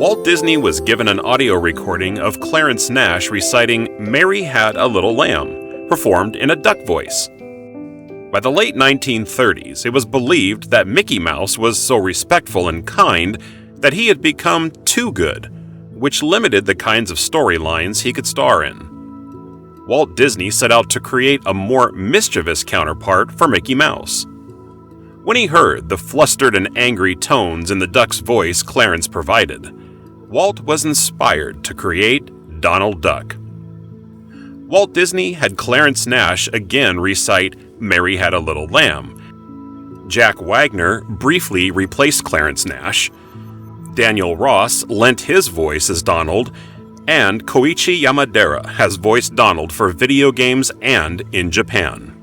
Walt Disney was given an audio recording of Clarence Nash reciting "Mary Had a Little Lamb," performed in a duck voice. By the late 1930s, it was believed that Mickey Mouse was so respectful and kind that he had become too good, which limited the kinds of storylines he could star in. Walt Disney set out to create a more mischievous counterpart for Mickey Mouse. When he heard the flustered and angry tones in the duck's voice Clarence provided, Walt was inspired to create Donald Duck. Walt Disney had Clarence Nash again recite "Mary Had a Little Lamb." Jack Wagner briefly replaced Clarence Nash. Daniel Ross lent his voice as Donald, and Koichi Yamadera has voiced Donald for video games and in Japan.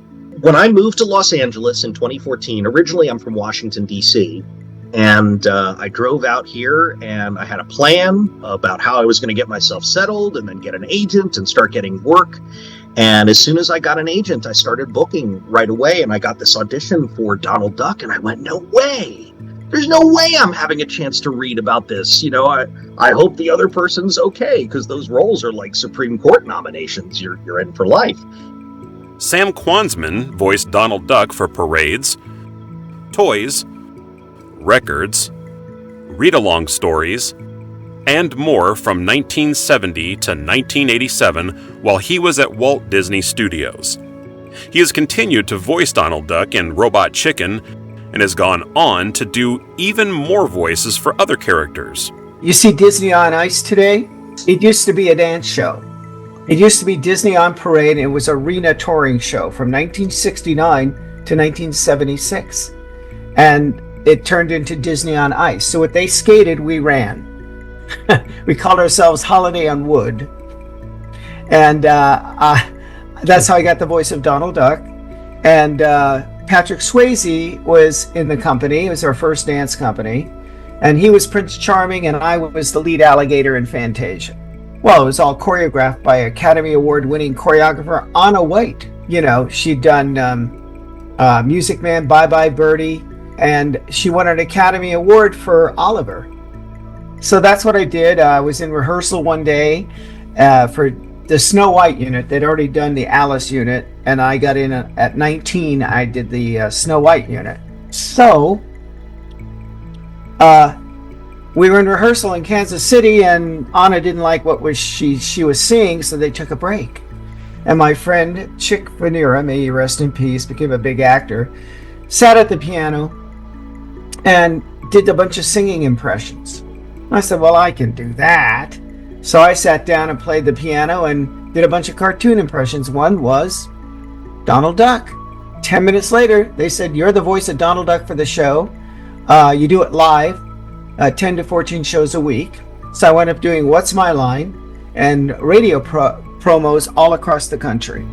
When I moved to Los Angeles in 2014, originally I'm from Washington, D.C., and I drove out here and I had a plan about how I was going to get myself settled and then get an agent and start getting work. And as soon as I got an agent, I started booking right away, and I got this audition for Donald Duck, and I went, no way! There's no way I'm having a chance to read about this. You know, I hope the other person's okay, because those roles are like Supreme Court nominations. You're in for life. Sam Kwasman voiced Donald Duck for parades, toys, records, read-along stories, and more from 1970 to 1987 while he was at Walt Disney Studios. He has continued to voice Donald Duck in Robot Chicken and has gone on to do even more voices for other characters. You see Disney on Ice today? It used to be a dance show. It used to be Disney on Parade, and it was an arena touring show from 1969 to 1976. And it turned into Disney on Ice. So what they skated, we ran. We called ourselves Holiday on Wood. And that's how I got the voice of Donald Duck. And Patrick Swayze was in the company. It was our first dance company. And he was Prince Charming, and I was the lead alligator in Fantasia. Well, it was all choreographed by Academy Award-winning choreographer Anna White. You know, she'd done Music Man, Bye Bye Birdie, and she won an Academy Award for Oliver. So that's what I did. I was in rehearsal one day for the Snow White unit. They'd already done the Alice unit, and I got in at 19. I did the Snow White unit. So we were in rehearsal in Kansas City, and Anna didn't like what she was seeing, so they took a break. And my friend Chick Vanera, may he rest in peace, became a big actor, sat at the piano and did a bunch of singing impressions. I said, well, I can do that. So I sat down and played the piano and did a bunch of cartoon impressions. One was Donald Duck. 10 minutes later, they said, you're the voice of Donald Duck for the show. You do it live, 10 to 14 shows a week. So I wound up doing What's My Line and radio promos all across the country.